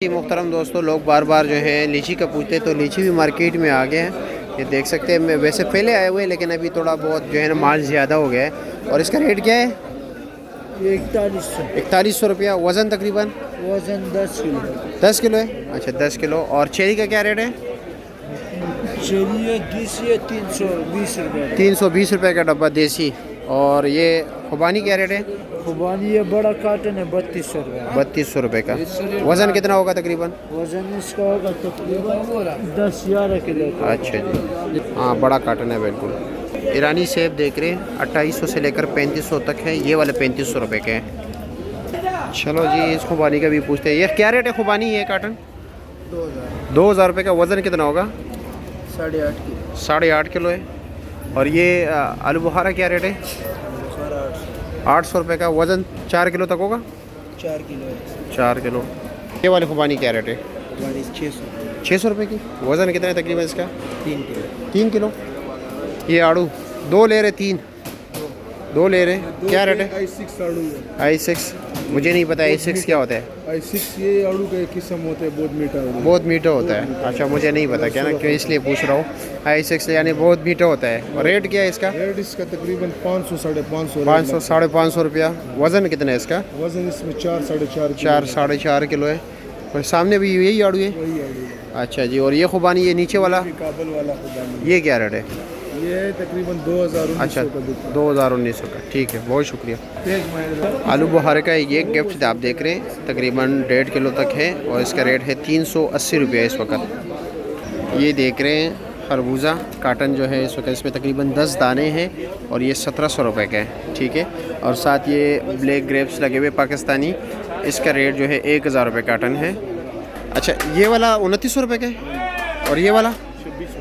मोहतरम दोस्तों, लोग बार बार जो है लीची का पूछते हैं, तो लीची भी मार्केट में आ गए हैं। ये देख सकते हैं, मैं वैसे पहले आए हुए लेकिन अभी थोड़ा बहुत जो है ना माल ज़्यादा हो गया है। और इसका रेट क्या है? ये 4100। 4100 रुपया। वज़न तकरीबन? वजन 10 किलो। 10 किलो है। अच्छा 10 किलो। और चेरी का क्या रेट है? चेरी है देसी है 320 रुपये। 320 रुपये का डब्बा देसी। और ये खुबानी क्या रेट है? खुबानी ये बड़ा काटन है 3200 रुपये। 3200 रुपये का। वज़न कितना होगा तकरीबन? वजन इसका होगा तकरीबन 10-11 किलो का। अच्छा जी, हाँ बड़ा काटन है बिल्कुल। ईरानी सेब देख रहे हैं, 2800 से लेकर 3500 तक है। ये वाले 3500 रुपये के हैं। चलो जी, इस खुबानी का भी पूछते हैं। ये क्या रेट है खुबानी? ये काटन 2000 रुपये का। वज़न कितना होगा? 8.5 किलो। 8.5 किलो है। और ये आलू बुखारा क्या रेट है? 800 रुपये का। वज़न 4 किलो तक होगा? 4 किलो है। 4 किलो। ये वाली खुबानी क्या रेट है? खुबानी 600। 600 रुपये की। वज़न कितना है तकरीबन इसका? 3 किलो। 3 किलो। ये आड़ू 2 ले रहे, 3 2 ले रहे, क्या रेट है? I6 आड़ू है। I6 मुझे नहीं पता I6 क्या होता है। I6 ये आड़ू का एक किस्म होता है, बहुत मीठा आड़ू। बहुत मीठा होता है। अच्छा मुझे नहीं पता क्या ना, क्यों इसलिए पूछ रहा हूँ। I6 यानी बहुत मीठा होता है। और रेट क्या है इसका? रेट इसका तकरीबन 500-550। 500-550 रुपया। वज़न कितना है इसका? वजन इसमें 4-4.5 4-4.5 किलो है। और सामने भी यही आड़ू है? वही आड़ू है। अच्छा जी। और ये खुबानी, ये नीचे वाला, काबल वाला खुबानी, ये क्या रेट है? ये तकरीबन 2019 अच्छा का बिकता 2019 का। ठीक है, बहुत शुक्रिया। है। आलू बुखारे का ये गिफ्ट आप देख रहे हैं, तकरीबन 1.5 किलो तक है। और इसका रेट है 380 रुपये इस वक्त। ये देख रहे हैं खरबूजा काटन जो है इस वक्त, इसमें तकरीबन 10 दाने हैं। और ये 1700 रुपये का है। ठीक है। और साथ ये ब्लैक ग्रेप्स लगे हुए पाकिस्तानी, इसका रेट जो है 1000 रुपये काटन है। अच्छा ये वाला 2900 रुपये का है। और ये वाला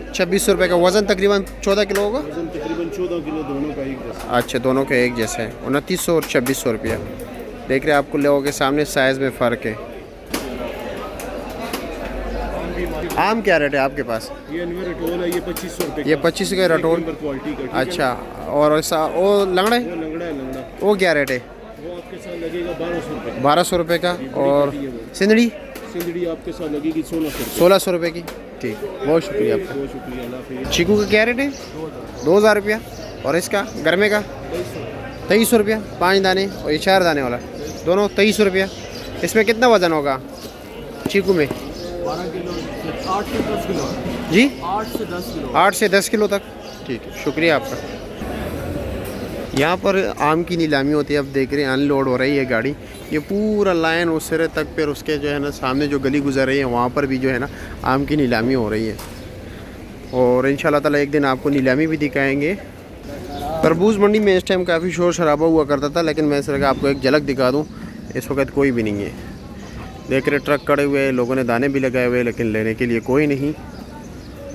2600 रुपये का। वज़न तकरीबन 14 किलो होगा? तकरीबन 14 किलो, दोनों का एक जैसा। अच्छा दोनों के एक जैसे हैं। 2900 और 2600 रुपया। देख रहे हैं आपको लोगों के सामने साइज़ में फ़र्क है। आम क्या रेट है आपके पास? ये रटोल है, ये 2500 रुपये। ये 25 का रटोल। क्वालिटी का। अच्छा। और ऐसा वो लंगड़े, वो लंगड़ा है, लंगड़ा वो क्या रेट है? वो आपके साथ लगेगा 1200 रुपये। 1200 रुपये का। और सिंदड़ी? सिंदड़ी आपके साथ लगेगी 1600 रुपये। 1600 रुपये की। ठीक, बहुत शुक्रिया आपका। बहुत शुक्रिया। अल्लाह हाफिज़। चीकू का क्या रेट है? 2000 रुपया। और इसका गर्मे का 2300 रुपया। 5 दाने और ये 4 दाने वाला दोनों 2300 रुपया। इसमें कितना वज़न होगा चीकू में? 12 किलो, 8 से 10 किलो जी 8 से 10 किलो। 8 से 10 किलो तक। ठीक है, शुक्रिया आपका। यहाँ पर आम की नीलामी होती है। अब देख रहे हैं अनलोड हो रही है गाड़ी। ये पूरा लाइन उस सिरे तक, फिर उसके जो है ना सामने जो गली गुजर रही है वहाँ पर भी जो है ना आम की नीलामी हो रही है। और इंशाल्लाह ताला एक दिन आपको नीलामी भी दिखाएंगे। तरबूज मंडी में इस टाइम काफ़ी शोर शराबा हुआ करता था, लेकिन मैं सिर्फ आपको एक झलक दिखा दूँ, इस वक्त कोई भी नहीं है। देख रहे ट्रक खड़े हुए हैं, लोगों ने दाने भी लगाए हुए हैं, लेकिन लेने के लिए कोई नहीं।